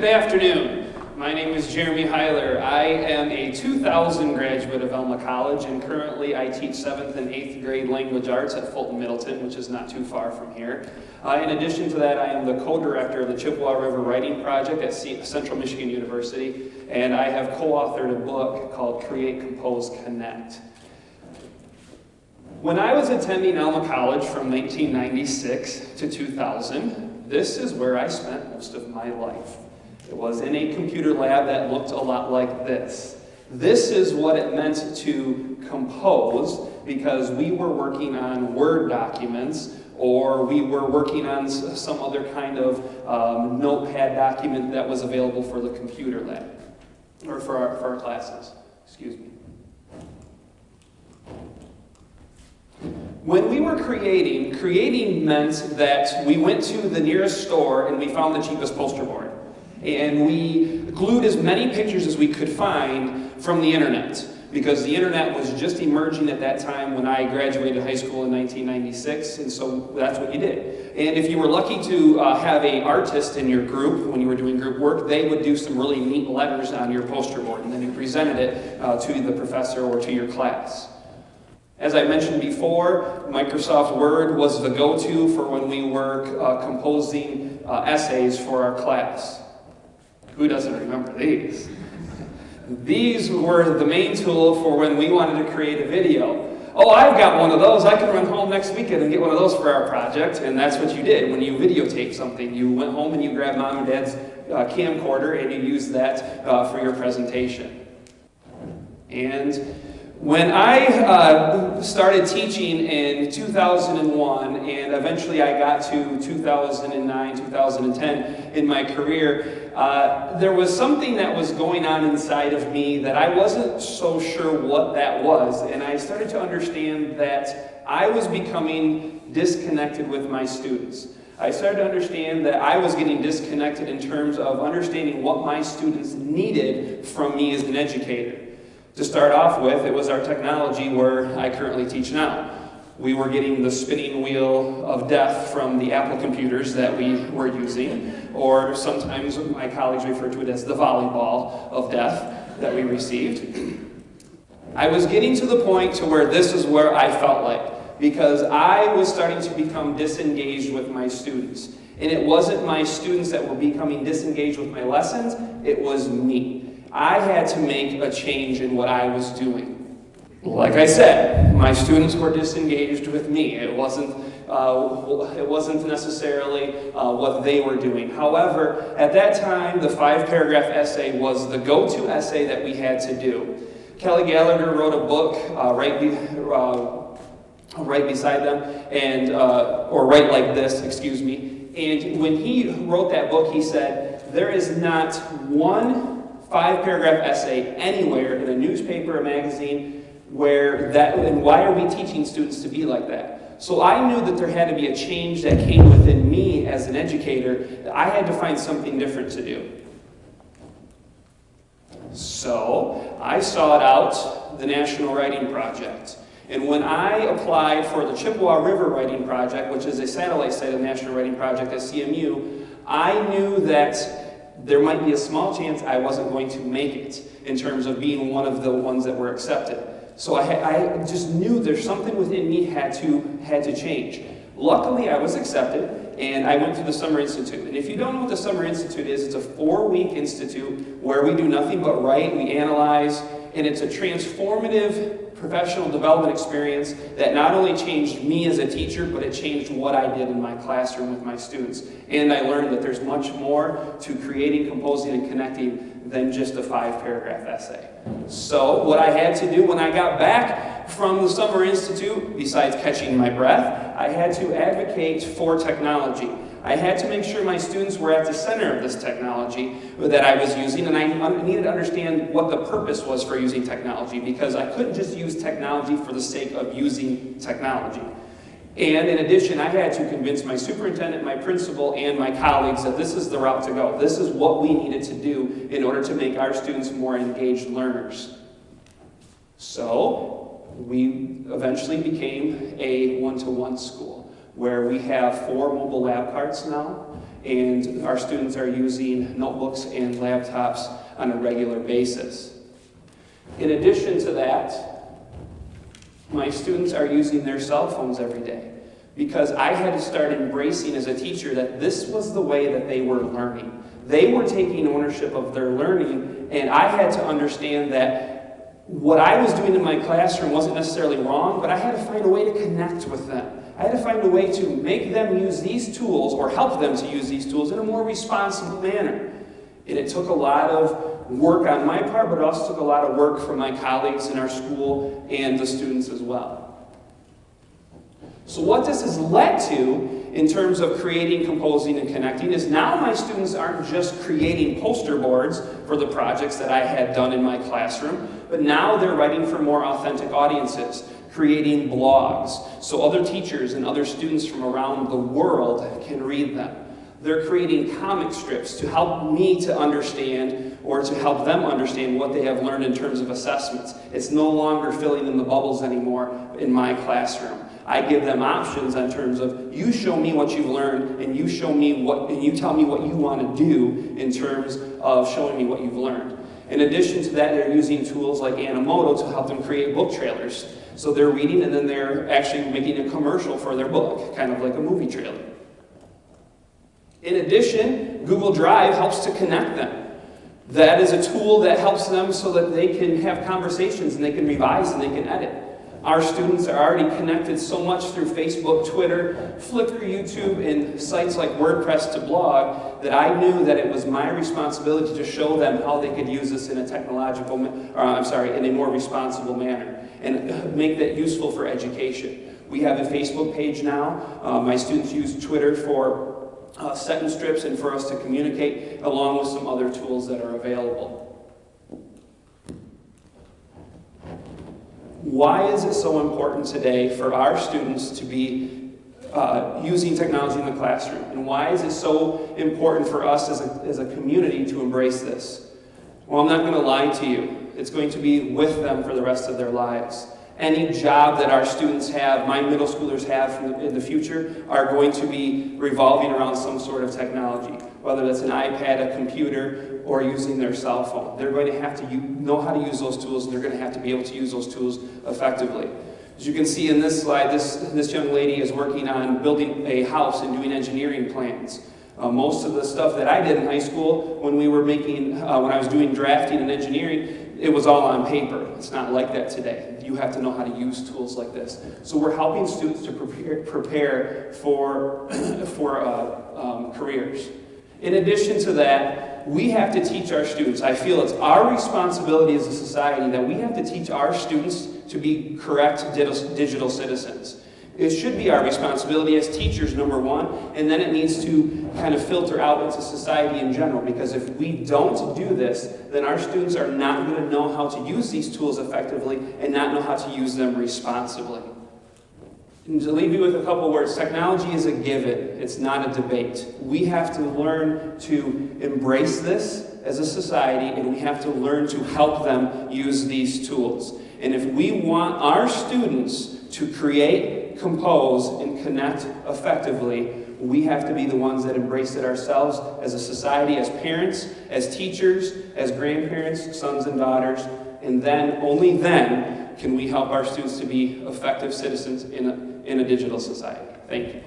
Good afternoon. My name is Jeremy Hyler. I am a 2000 graduate of Alma College, and currently I teach 7th and 8th grade language arts at Fulton-Middleton, which is not too far from here. In addition to that, I am the co-director of the Chippewa River Writing Project at Central Michigan University, and I have co-authored a book called Create, Compose, Connect. When I was attending Alma College from 1996 to 2000, this is where I spent most of my life. It was in a computer lab that looked a lot like this. This is what it meant to compose, because we were working on Word documents, or we were working on some other kind of notepad document that was available for the computer lab, or for our classes. Excuse me. When we were creating meant that we went to the nearest store and we found the cheapest poster board. And we glued as many pictures as we could find from the internet, because the internet was just emerging at that time when I graduated high school in 1996, and so that's what you did. And if you were lucky to have an artist in your group, when you were doing group work, they would do some really neat letters on your poster board, and then you presented it to the professor or to your class. As I mentioned before, Microsoft Word was the go-to for when we were composing essays for our class. Who doesn't remember these? These were the main tool for when we wanted to create a video. Oh, I've got one of those. I can run home next weekend and get one of those for our project. And that's what you did when you videotaped something. You went home and you grabbed mom and dad's camcorder and you used that for your presentation. And when I started teaching in 2001, and eventually I got to 2009, 2010 in my career, there was something that was going on inside of me that I wasn't so sure what that was. And I started to understand that I was becoming disconnected with my students. I started to understand that I was getting disconnected in terms of understanding what my students needed from me as an educator. To start off with, it was our technology where I currently teach now. We were getting the spinning wheel of death from the Apple computers that we were using, or sometimes my colleagues refer to it as the volleyball of death that we received. I was getting to the point to where this is where I felt like, because I was starting to become disengaged with my students. And it wasn't my students that were becoming disengaged with my lessons, it was me. I had to make a change in what I was doing. Like I said, my students were disengaged with me. It wasn't necessarily what they were doing. However, at that time, the 5-paragraph essay was the go-to essay that we had to do. Kelly Gallagher wrote a book right beside them, and or right like this, excuse me. And when he wrote that book, he said, there is not one 5-paragraph essay anywhere in a newspaper or magazine where that, and why are we teaching students to be like that? So I knew that there had to be a change that came within me as an educator, that I had to find something different to do. So I sought out the National Writing Project. And when I applied for the Chippewa River Writing Project, which is a satellite site of the National Writing Project at CMU, I knew that there might be a small chance I wasn't going to make it in terms of being one of the ones that were accepted. So I just knew there's something within me had to change. Luckily, I was accepted, and I went to the Summer Institute. And if you don't know what the Summer Institute is, it's a 4-week institute where we do nothing but write, we analyze, and it's a transformative professional development experience that not only changed me as a teacher, but it changed what I did in my classroom with my students. And I learned that there's much more to creating, composing, and connecting than just a 5-paragraph essay. So what I had to do when I got back from the Summer Institute, besides catching my breath, I had to advocate for technology. I had to make sure my students were at the center of this technology that I was using, and I needed to understand what the purpose was for using technology, because I couldn't just use technology for the sake of using technology. And in addition, I had to convince my superintendent, my principal, and my colleagues that this is the route to go. This is what we needed to do in order to make our students more engaged learners. So we eventually became a one-to-one school, where we have 4 mobile lab carts now, and our students are using notebooks and laptops on a regular basis. In addition to that, my students are using their cell phones every day, because I had to start embracing as a teacher that this was the way that they were learning. They were taking ownership of their learning, and I had to understand that what I was doing in my classroom wasn't necessarily wrong, but I had to find a way to connect with them. I had to find a way to make them use these tools, or help them to use these tools in a more responsible manner. And it took a lot of work on my part, but it also took a lot of work from my colleagues in our school and the students as well. So what this has led to in terms of creating, composing, and connecting is now my students aren't just creating poster boards for the projects that I had done in my classroom, but now they're writing for more authentic audiences, creating blogs so other teachers and other students from around the world can read them. They're creating comic strips to help me to understand, or to help them understand what they have learned in terms of assessments. It's no longer filling in the bubbles anymore in my classroom. I give them options in terms of, you show me what you've learned, and you show me and you tell me what you want to do in terms of showing me what you've learned. In addition to that, they're using tools like Animoto to help them create book trailers. So they're reading, and then they're actually making a commercial for their book, kind of like a movie trailer. In addition, Google Drive helps to connect them. That is a tool that helps them so that they can have conversations, and they can revise, and they can edit. Our students are already connected so much through Facebook, Twitter, Flickr, YouTube, and sites like WordPress to blog that I knew that it was my responsibility to show them how they could use this in a in a more responsible manner, and make that useful for education. We have a Facebook page now. My students use Twitter for sentence strips and for us to communicate, along with some other tools that are available. Why is it so important today for our students to be using technology in the classroom? And why is it so important for us as a community to embrace this? Well, I'm not going to lie to you. It's going to be with them for the rest of their lives. Any job that our students have, my middle schoolers have in the future, are going to be revolving around some sort of technology, whether that's an iPad, a computer, or using their cell phone. They're going to have to know how to use those tools, and they're going to have to be able to use those tools effectively. As you can see in this slide, this young lady is working on building a house and doing engineering plans. Most of the stuff that I did in high school, when I was doing drafting and engineering, it was all on paper. It's not like that today. You have to know how to use tools like this. So we're helping students to prepare for careers. In addition to that, we have to teach our students. I feel it's our responsibility as a society that we have to teach our students to be correct digital citizens. It should be our responsibility as teachers, number one, and then it needs to kind of filter out into society in general, because if we don't do this, then our students are not going to know how to use these tools effectively and not know how to use them responsibly. And to leave you with a couple words, technology is a given. It's not a debate. We have to learn to embrace this as a society, and we have to learn to help them use these tools. And if we want our students to create, compose, and connect effectively, we have to be the ones that embrace it ourselves as a society, as parents, as teachers, as grandparents, sons and daughters, and then, only then, can we help our students to be effective citizens in a digital society. Thank you.